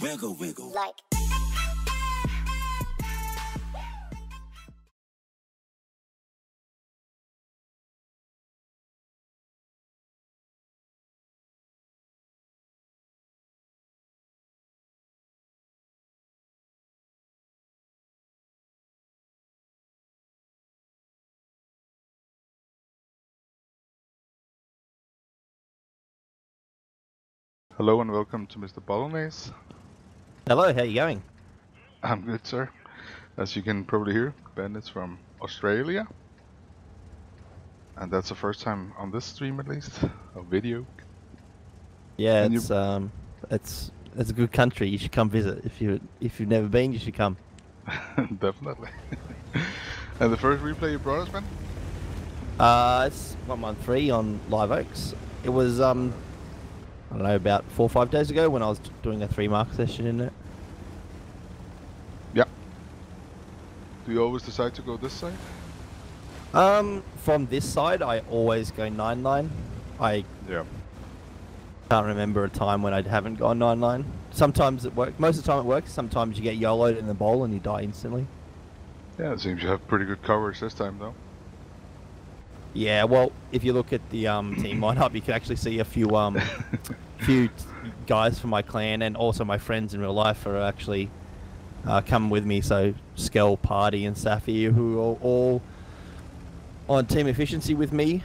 wiggle, wiggle. Like. Hello and welcome to Mr. Bolagnaise. Hello, how are you going? I'm good, sir. As you can probably hear, Ben is from Australia. And that's the first time on this stream, at least, a video. Yeah, And it's a good country. You should come visit. If you've never been, you should come. Definitely. And the first replay you brought us, Ben? It's 113 on Live Oaks. It was I don't know, about 4 or 5 days ago when I was doing a 3-mark session in it. Yeah. Do you always decide to go this side? From this side, I always go 9-9. I can't remember a time when I haven't gone 9-9. Sometimes it works. Most of the time it works. Sometimes you get YOLO'd in the bowl and you die instantly. Yeah, it seems you have pretty good coverage this time, though. Yeah, well, if you look at the team lineup, you can actually see a few guys from my clan and also my friends in real life are actually coming with me. So Skell, Party, and Safi, who are all on team efficiency with me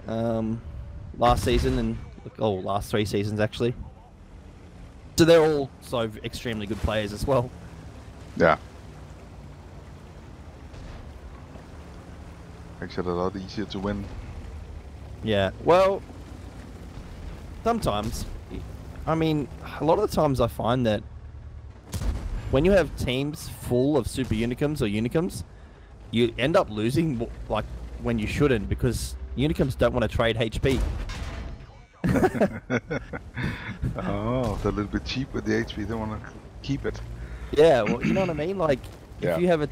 last season and last 3 seasons actually. So they're all so extremely good players as well. Yeah. Makes it a lot easier to win. Yeah, well, sometimes. I mean, a lot of the times I find that when you have teams full of super unicums or unicums, you end up losing like when you shouldn't because unicums don't want to trade HP. Oh, they're a little bit cheap with the HP. They don't want to keep it. Yeah, well, you know what I mean? Like, Yeah. if you have a...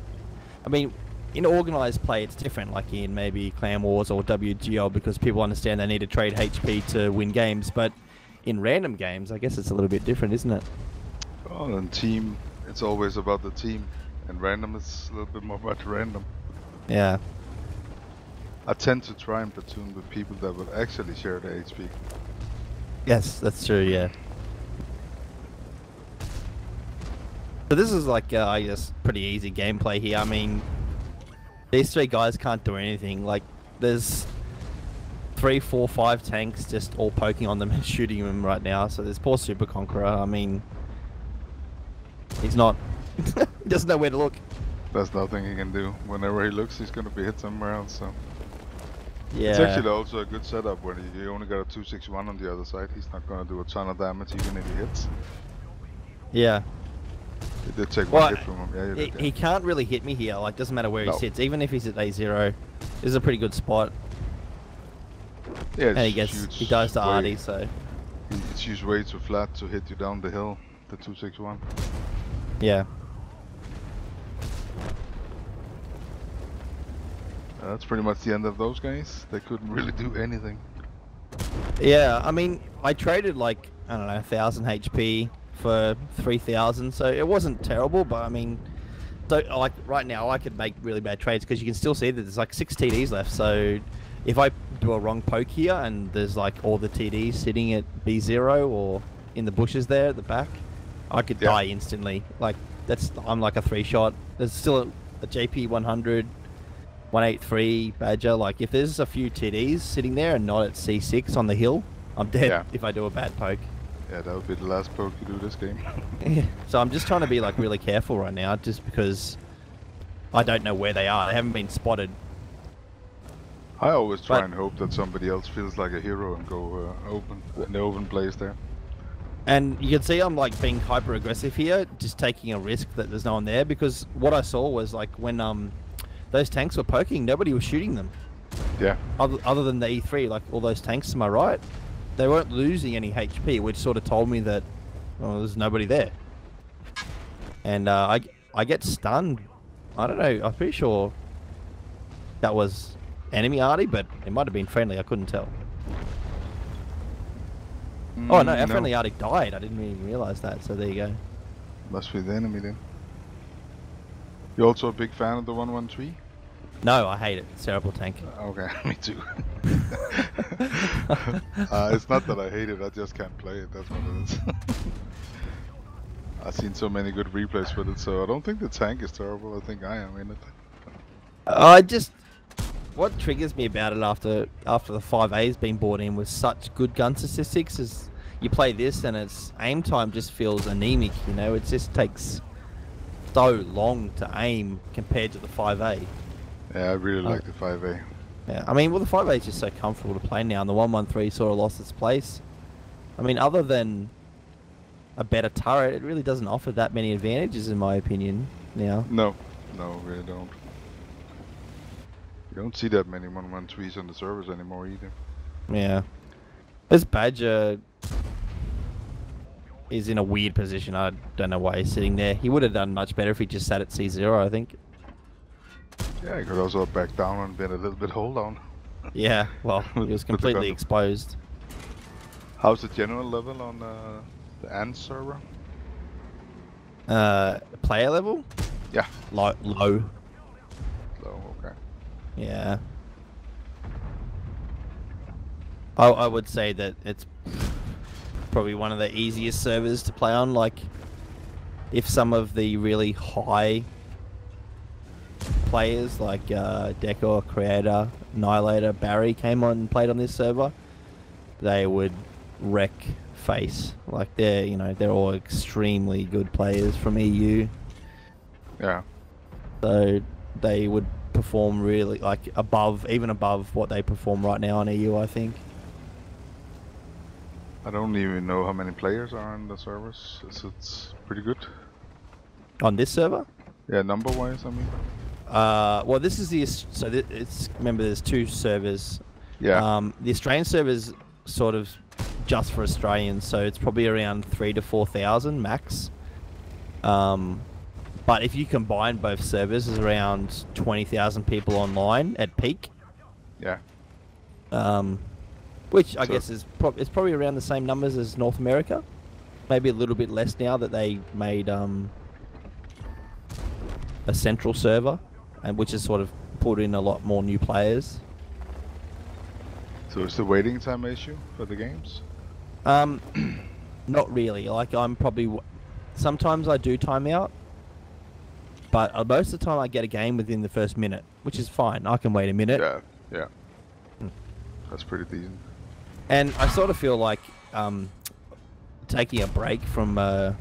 I mean, in organized play, it's different, like in maybe Clan Wars or WGL, because people understand they need to trade HP to win games, but in random games, I guess it's a little bit different, isn't it? Oh, and team, it's always about the team, and random is a little bit more about random. Yeah. I tend to try and platoon with people that will actually share the HP. Yes, that's true, yeah. So this is like, I guess, pretty easy gameplay here. I mean, these 3 guys can't do anything. Like, there's 3, 4, 5 tanks just all poking on them and shooting them right now. So there's poor Super Conqueror. I mean, he's not... he doesn't know where to look. There's nothing he can do. Whenever he looks, he's going to be hit somewhere else, so... Yeah. It's actually also a good setup when you only got a 261 on the other side. He's not going to do a ton of damage even if he hits. Yeah. He did take one hit from him. Yeah, you did, he can't really hit me here. Like, doesn't matter where he sits. Even if he's at A0, this is a pretty good spot. Yeah, and he dies to Artie, so... It's used way too flat to hit you down the hill, the 261. Yeah. That's pretty much the end of those guys. They couldn't really do anything. Yeah, I mean, I traded like, I don't know, 1000 HP for 3000, so it wasn't terrible, but I mean, so like right now I could make really bad trades because you can still see that there's like 6 TDs left, so if I do a wrong poke here and there's like all the TDs sitting at B0 or in the bushes there at the back, I could die instantly. Like, I'm like a 3-shot. There's still a JP 100, 183 Badger. Like, if there's a few TDs sitting there and not at C6 on the hill, I'm dead if I do a bad poke. Yeah, that would be the last poke you do this game. So I'm just trying to be like really careful right now, just because I don't know where they are. They haven't been spotted. I always try and hope that somebody else feels like a hero and go open in the open place there. And you can see I'm like being hyper aggressive here, just taking a risk that there's no one there, because what I saw was like when those tanks were poking, nobody was shooting them. Yeah. Other than the E3, like all those tanks to my right, they weren't losing any HP, which sort of told me that, well, there's nobody there. And I get stunned. I don't know. I'm pretty sure that was enemy Artie, but it might have been friendly. I couldn't tell. Oh no, our friendly Artie died. I didn't even realize that. So there you go. Must be the enemy then. You also a big fan of the 113? No, I hate it. It's a terrible tank. Okay, me too. It's not that I hate it, I just can't play it, that's what it is. I've seen so many good replays with it, so I don't think the tank is terrible, I think I am in it. What triggers me about it after the 5A's been brought in with such good gun statistics is you play this and its aim time just feels anemic, you know, it just takes so long to aim compared to the 5A. Yeah, I really like the 5A. Yeah, I mean, well, the 5A is just so comfortable to play now, and the 113 sort of lost its place. I mean, other than a better turret, it really doesn't offer that many advantages, in my opinion, now. No, really don't. You don't see that many 113s on the servers anymore either. Yeah. This Badger is in a weird position. I don't know why he's sitting there. He would have done much better if he just sat at C0, I think. Yeah, he could also have backed down and been a little bit hold on. Yeah, well, he was completely exposed. How's the general level on the AND server? Player level? Yeah. Low. Low, okay. Yeah. I would say that it's probably one of the easiest servers to play on. Like, if some of the really high players like Decor, Creator, Annihilator, Barry came on and played on this server, they would wreck face. Like, they're all extremely good players from EU. Yeah. So they would perform really, like, even above what they perform right now on EU, I think. I don't even know how many players are on the servers. It's pretty good. On this server? Yeah, number-wise, I mean. Well, this is remember, there's two servers. Yeah. The Australian server's sort of just for Australians, so it's probably around 3,000 to 4,000 max. But if you combine both servers, there's around 20,000 people online at peak. Yeah. Which I guess is it's probably around the same numbers as North America. Maybe a little bit less now that they made a central server, and which has sort of put in a lot more new players. So is the waiting time issue for the games? Not really. Like, I'm probably sometimes I do timeout, but most of the time I get a game within the first minute, which is fine. I can wait a minute. Yeah. That's pretty decent. And I sort of feel like taking a break from the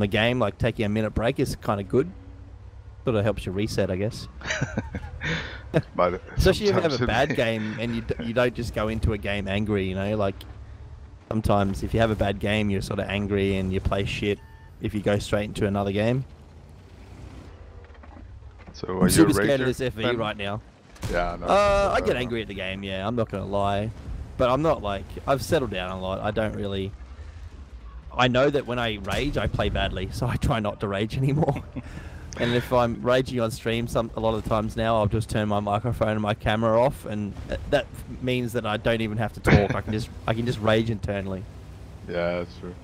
game, like taking a minute break, is kind of good. Sort of helps you reset, I guess. But especially if you have a bad game and you don't just go into a game angry, you know. Like, sometimes if you have a bad game, you're sort of angry and you play shit. If you go straight into another game. So I'm super scared of this FE right now. Yeah, no. I get angry at the game, yeah, I'm not gonna lie. But I'm not, like, I've settled down a lot. I don't really... I know that when I rage, I play badly, so I try not to rage anymore. And if I'm raging on stream, a lot of the times now, I'll just turn my microphone and my camera off, and that means that I don't even have to talk. I can just rage internally. Yeah, that's true.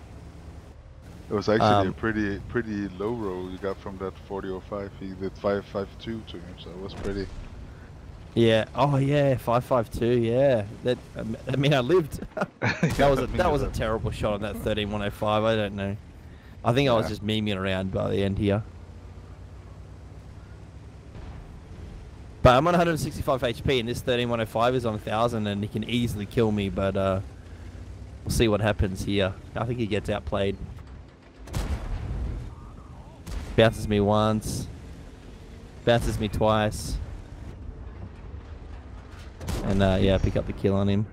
It was actually a pretty low roll you got from that 4005. He did 552 to him, so it was pretty... Yeah. Oh yeah, 552. Yeah. That. I mean, I lived. that was a terrible shot on that 13105. I don't know. I think I was just memeing around by the end here. But I'm on 165 HP, and this 13105 is on 1,000, and he can easily kill me. But we'll see what happens here. I think he gets outplayed. Bounces me once. Bounces me twice. And yeah, pick up the kill on him.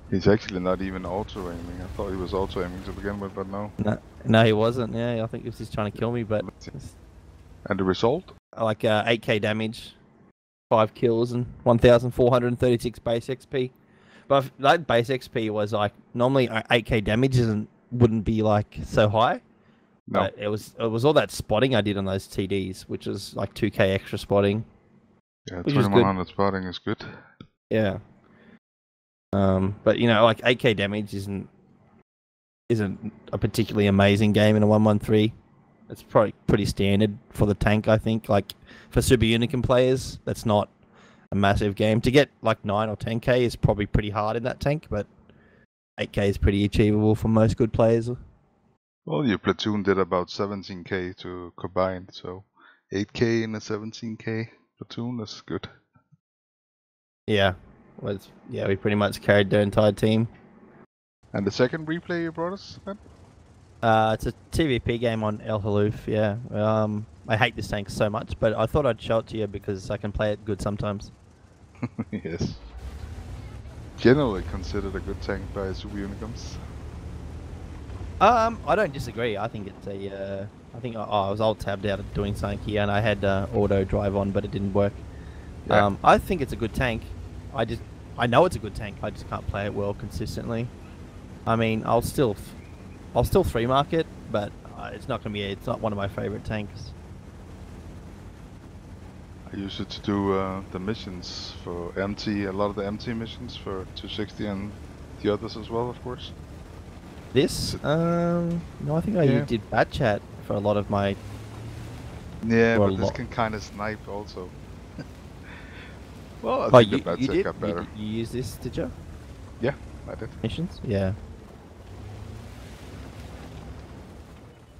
He's actually not even auto-aiming. I thought he was auto-aiming to begin with, but no. No, he wasn't. Yeah, I think he was just trying to kill me, but... And the result? Like 8k damage, 5 kills, and 1,436 base XP. But that base XP was like... Normally 8k damage wouldn't be like so high. No. But it was all that spotting I did on those TDs, which was like 2k extra spotting. Yeah, 2100 spotting is good. Yeah. But you know, like 8k damage isn't a particularly amazing game in a 113. It's probably pretty standard for the tank, I think. Like for Super Unicum players, that's not a massive game. To get like 9 or 10k is probably pretty hard in that tank, but 8k is pretty achievable for most good players. Well, your platoon did about 17k to combine, so 8k in a 17k platoon is good. Yeah, we pretty much carried their entire team. And the second replay you brought us, Ben? It's a TVP game on El Haloof, yeah. I hate this tank so much, but I thought I'd show it to you because I can play it good sometimes. Yes. Generally considered a good tank by Super Unicums. I don't disagree. I think it's a. I think I was alt tabbed out of doing something here, and I had auto drive on, but it didn't work. Yeah. I think it's a good tank. I know it's a good tank. I just can't play it well consistently. I mean, I'll still 3-mark it, but it's not gonna be. It's not one of my favorite tanks. I used it to do the missions for MT, a lot of the MT missions for 260 and the others as well, of course. This? No, I think I did bat chat for a lot of my. Yeah, but this can kind of snipe also. Well, I think the bat chat got better. You used this, did you? Yeah, I did. Missions? Yeah.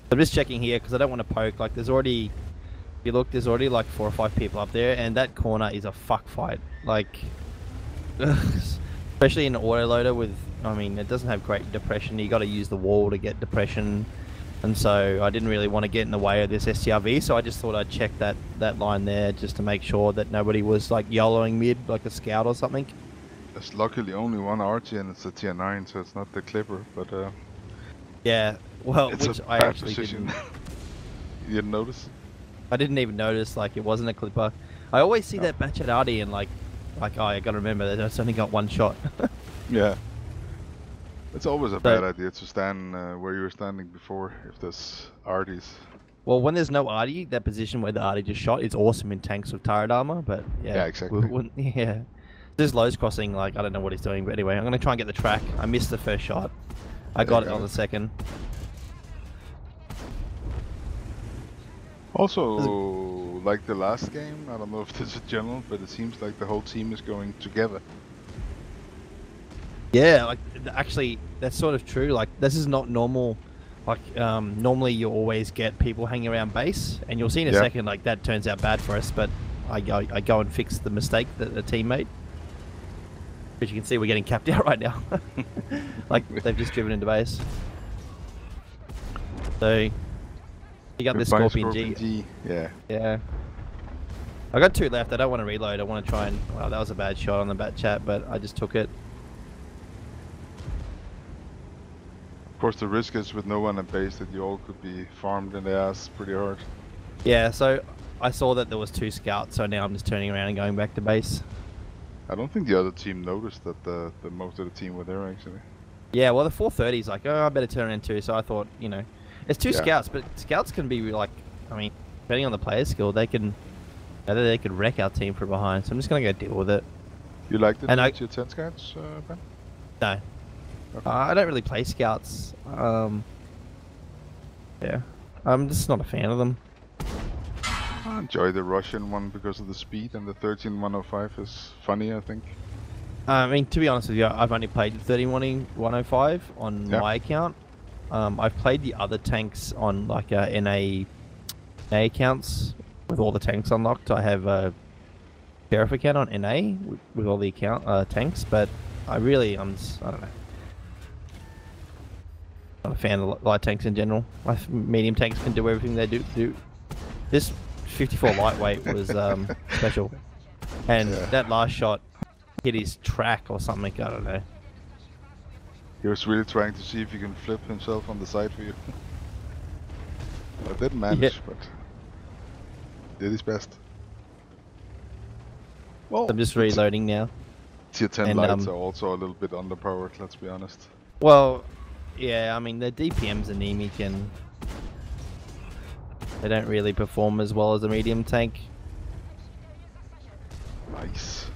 I'm just checking here because I don't want to poke. Like, there's already. If you look, there's already like 4 or 5 people up there, and that corner is a fuck fight. Like, especially in an autoloader with. I mean, it doesn't have great depression. You got to use the wall to get depression, and so I didn't really want to get in the way of this STRV. So I just thought I'd check that line there just to make sure that nobody was like YOLOing mid like a scout or something. There's luckily only one RT and it's a tier 9, so it's not the Clipper, but yeah, well, it's which a I bad actually position. didn't. You didn't notice? I didn't even notice like it wasn't a Clipper. I always see that batch at RD and like oh, I gotta remember that it's only got 1 shot. Yeah. It's always a bad idea to stand where you were standing before if there's RDs. Well, when there's no RD, that position where the RD just shot is awesome in tanks with turret armor, but yeah, exactly. Yeah. This Lowe's crossing, like, I don't know what he's doing, but anyway, I'm going to try and get the track. I missed the first shot. I got it on the second. Also, like the last game, I don't know if this is general, but it seems like the whole team is going together. Yeah, like, actually, that's sort of true. Like, this is not normal. Like, normally you always get people hanging around base, and you'll see in a second, like, that turns out bad for us, but I go and fix the mistake that the team made. As you can see, we're getting capped out right now. Like, they've just driven into base. So, you got the Scorpion G. Yeah. Yeah. I got 2 left. I don't want to reload. I want to try and... Well, that was a bad shot on the bat chat, but I just took it. Of course, the risk is with no one at base that you all could be farmed in the ass pretty hard. Yeah, so I saw that there was 2 scouts, so now I'm just turning around and going back to base. I don't think the other team noticed that the most of the team were there, actually. Yeah, well, the 430's like, oh, I better turn around too, so I thought, you know... It's 2 scouts, but scouts can be like... I mean, depending on the player's skill, they can... They could wreck our team from behind, so I'm just going to go deal with it. You like the tier 10 scouts, Ben? No. Okay. I don't really play scouts. Yeah. I'm just not a fan of them. I enjoy the Russian one because of the speed, and the 13105 is funny, I think. I mean, to be honest with you, I've only played 13105 on my account. I've played the other tanks on like NA accounts with all the tanks unlocked. I have a Sheriff account on NA with all the tanks, but I don't know. Not a fan of light tanks in general. Medium tanks can do everything they do. This 54 lightweight was special, and that last shot hit his track or something. I don't know. He was really trying to see if he can flip himself on the side for you. I didn't manage, but did his best. Well, I'm just reloading now. Tier 10 lights are also a little bit underpowered, let's be honest. Well, yeah, I mean, the DPM's anemic and they don't really perform as well as a medium tank. Nice.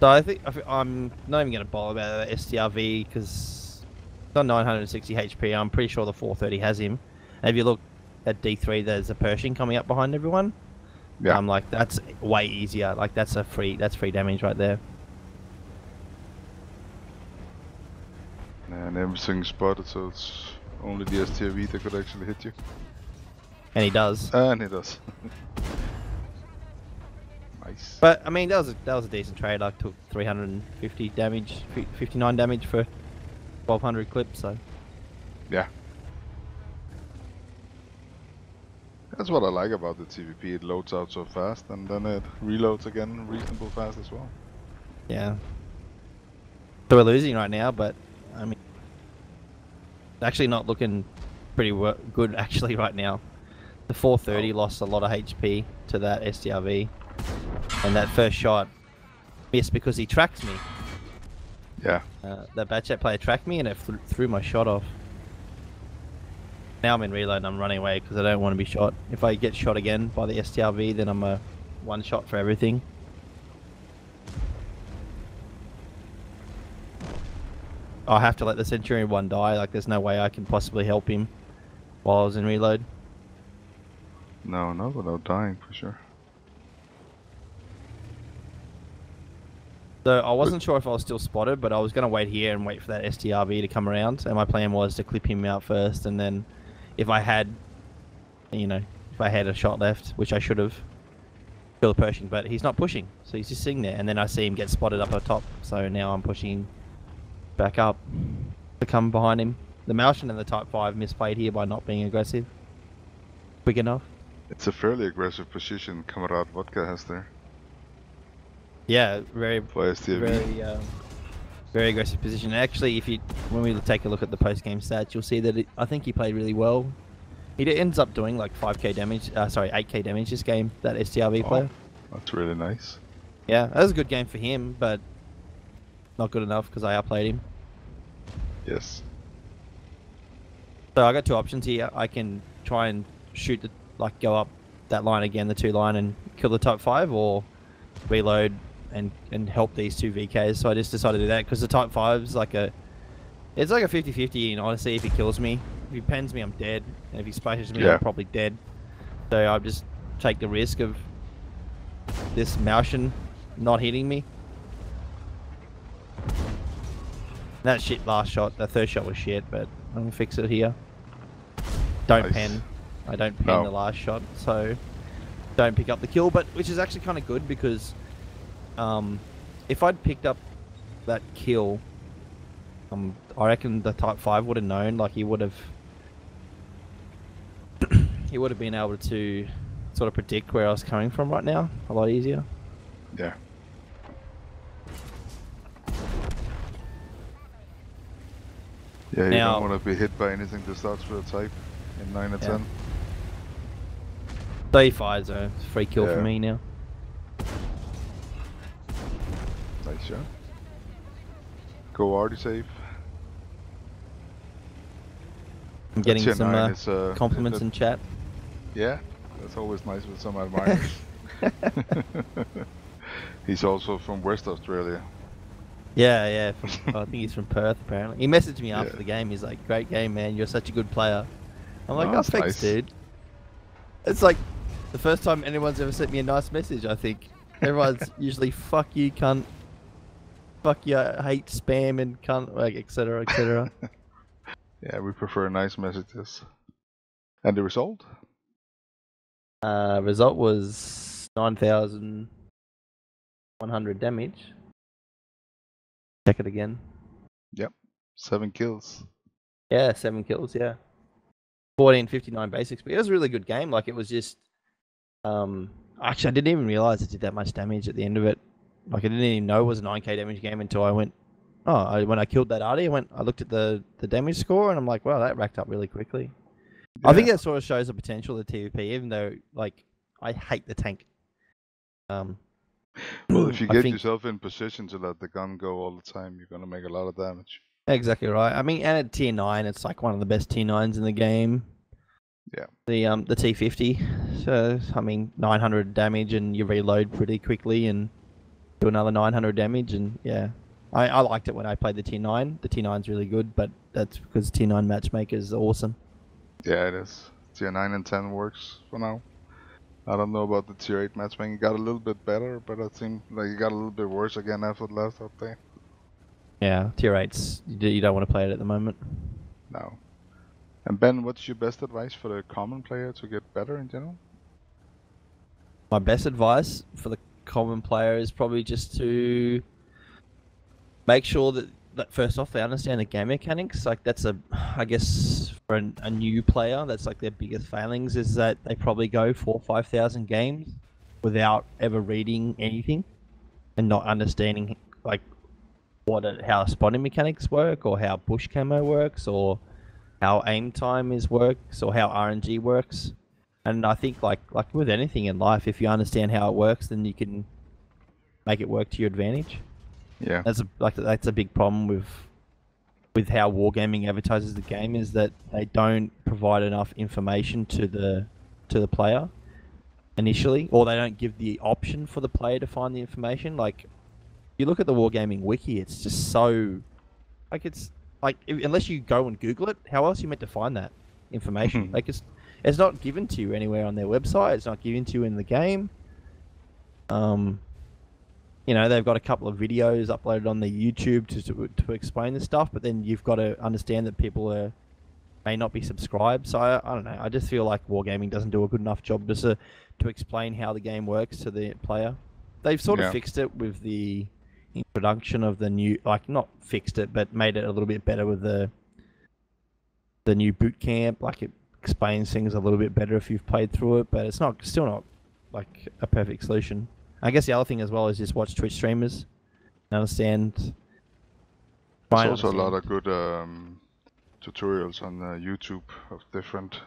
So I think I'm not even going to bother about the STRV because it's on 960 HP. I'm pretty sure the 430 has him. And if you look at D3, there's a Pershing coming up behind everyone. Yeah. I'm like, that's way easier. Like that's free damage right there. And everything's spotted, so it's only the STRV that could actually hit you. And he does. And he does. Nice. But I mean, that was a decent trade. I took 350 damage, 59 damage for 1200 clips. So Yeah. That's what I like about the TVP. It loads out so fast, and then it reloads again reasonable fast as well. yeah. So we're losing right now, but I mean, actually not looking pretty good actually right now. The 430 lost a lot of HP to that STRV, and that first shot missed because he tracked me. Yeah. That Batchat player tracked me and it threw my shot off. Now I'm in reload and I'm running away because I don't want to be shot. If I get shot again by the STRV, then I'm a one shot for everything. I have to let the Centurion 1 die. Like, there's no way I can possibly help him while I was in reload. No, not without dying for sure. So I wasn't sure if I was still spotted, but I was going to wait here and wait for that STRV to come around. And my plan was to clip him out first, and then if I had, you know, if I had a shot left, which I should have, kill the Pershing. But he's not pushing, so he's just sitting there. And then I see him get spotted up at top. So now I'm pushing back up to come behind him. The Malshin and the Type 5 misplayed here by not being aggressive quick enough. It's a fairly aggressive position Kamerad Vodka has there. Yeah, very aggressive position. Actually, when we take a look at the post-game stats, you'll see that I think he played really well. He ends up doing like 5k damage, 8k damage this game, that STRV player. That's really nice. Yeah, that was a good game for him, but not good enough because I outplayed him. Yes. So I got two options here. I can try and shoot go up that line again, the 2 line, and kill the Type 5, or reload and help these 2 VKs. So I just decided to do that because the Type 5's like it's like a 50-50, and honestly, if he kills me, if he pens me, I'm dead. And if he splashes me, I'm probably dead. So I'll just take the risk of this Malshin not hitting me. That shit last shot, the third shot was shit, but I'm gonna fix it here. Don't pen. I don't pen the last shot, so don't pick up the kill, but which is actually kind of good because if I'd picked up that kill, I reckon the Type 5 would have known, like he would have been able to sort of predict where I was coming from right now a lot easier. Yeah. Yeah, you don't want to be hit by anything that starts with a type in 9 or 10. 35's a free kill for me now. Nice shot. Go already safe. I'm getting some compliments in chat. Yeah, that's always nice with some admirers. He's also from West Australia. Yeah. I think he's from Perth, apparently. He messaged me after the game. He's like, "Great game, man. You're such a good player." I'm like, "Oh, thanks, dude." It's like the first time anyone's ever sent me a nice message, I think. Everyone's usually, "Fuck you, cunt. Fuck you, I hate spam and cunt," like, etc., etc. Yeah, we prefer nice messages. And the result? Result was 9,100 damage. Check it again. Yep, 7 kills. Yeah, 7 kills, yeah. 1459 basics, but it was a really good game. Like, it was just actually I didn't even realize it did that much damage at the end of it. Like, I didn't even know it was a 9k damage game until I went when I killed that Artie, I looked at the damage score and I'm like, wow, that racked up really quickly. Yeah. I think that sort of shows the potential of the TVP, even though, like, I hate the tank. Well, if you get yourself in position to let the gun go all the time, you're going to make a lot of damage. Exactly right. I mean, and at tier 9, it's like one of the best tier 9s in the game. Yeah. The T50. So, I mean, 900 damage and you reload pretty quickly and do another 900 damage, and yeah. I liked it when I played the tier 9. The tier 9's really good, but that's because tier 9 matchmaker is awesome. Yeah, it is. Tier 9 and 10 works for now. I don't know about the Tier 8 matchmaking. It got a little bit better, but it seemed like it got a little bit worse again after the last update. Yeah, tier 8s, you don't want to play it at the moment. No. And Ben, what's your best advice for the common player to get better in general? My best advice for the common player is probably just to make sure that first off they understand the game mechanics. Like that's I guess for a new player, that's like their biggest failings is that they probably go 4,000 or 5,000 games without ever reading anything and not understanding like how spawning mechanics work or how push camo works or how aim time works or how RNG works. And I think like with anything in life, if you understand how it works, then you can make it work to your advantage. Yeah. That's a big problem with how Wargaming advertises the game is that they don't provide enough information to the player initially, or they don't give the option for the player to find the information. Like you look at the Wargaming wiki, it's just so unless you go and Google it, how else are you meant to find that information? Like it's not given to you anywhere on their website. It's not given to you in the game. You know, they've got a couple of videos uploaded on their YouTube to explain the stuff, but then you've got to understand that people may not be subscribed. So I don't know. I just feel like Wargaming doesn't do a good enough job to explain how the game works to the player. They've sort of fixed it with the introduction of the new, like not fixed it, but made it a little bit better with the new boot camp. Like it explains things a little bit better if you've played through it, but it's still not like a perfect solution. I guess the other thing as well is just watch Twitch streamers and understand. There's also a lot of good tutorials on YouTube of different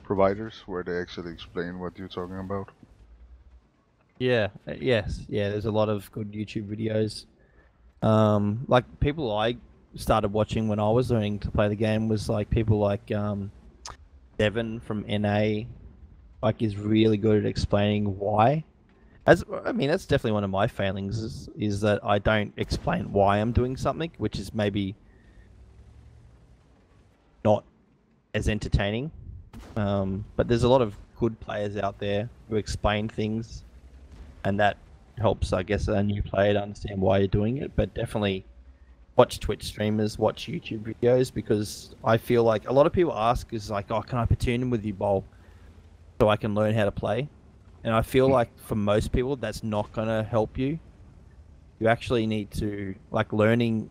providers where they actually explain what you're talking about. Yeah, yes, yeah. There's a lot of good YouTube videos. Like people I started watching when I was learning to play the game was like people like Devon from NA, like is really good at explaining why. That's definitely one of my failings is that I don't explain why I'm doing something, which is maybe not as entertaining. But there's a lot of good players out there who explain things, and that helps, I guess, a new player to understand why you're doing it. But definitely watch Twitch streamers, watch YouTube videos, because I feel like a lot of people ask is like, oh, can I platoon with you, Bol, so I can learn how to play? And I feel like for most people, that's not going to help you. You actually need to, like, learning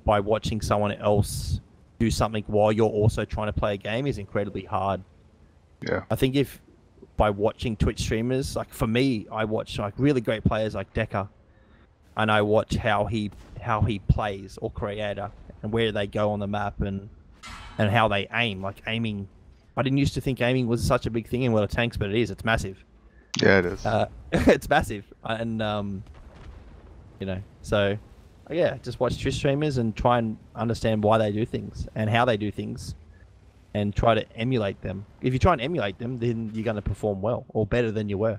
by watching someone else do something while you're also trying to play a game is incredibly hard. Yeah. I think if by watching Twitch streamers, like for me, I watch like really great players like Decker, and I watch how he plays, or Creator, and where they go on the map and how they aim. Like aiming, I didn't used to think aiming was such a big thing in World of Tanks, but it is. It's massive. Yeah, it is. It's massive, and you know, so yeah, just watch Twitch streamers and try and understand why they do things and how they do things, and try to emulate them. If you try and emulate them, then you're going to perform well or better than you were.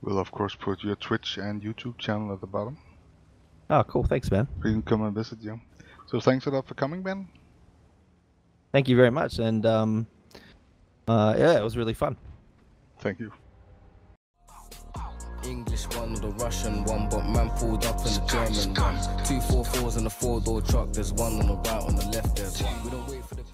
We'll of course put your Twitch and YouTube channel at the bottom. Oh, cool. Thanks, man. You can come and visit you. So thanks a lot for coming, Ben. Thank you very much, and yeah, it was really fun. Thank you. English one or the Russian one, but man pulled up in the German one. 2 4 4s in a 4-door truck, there's one on the right, on the left there's one. We don't wait for the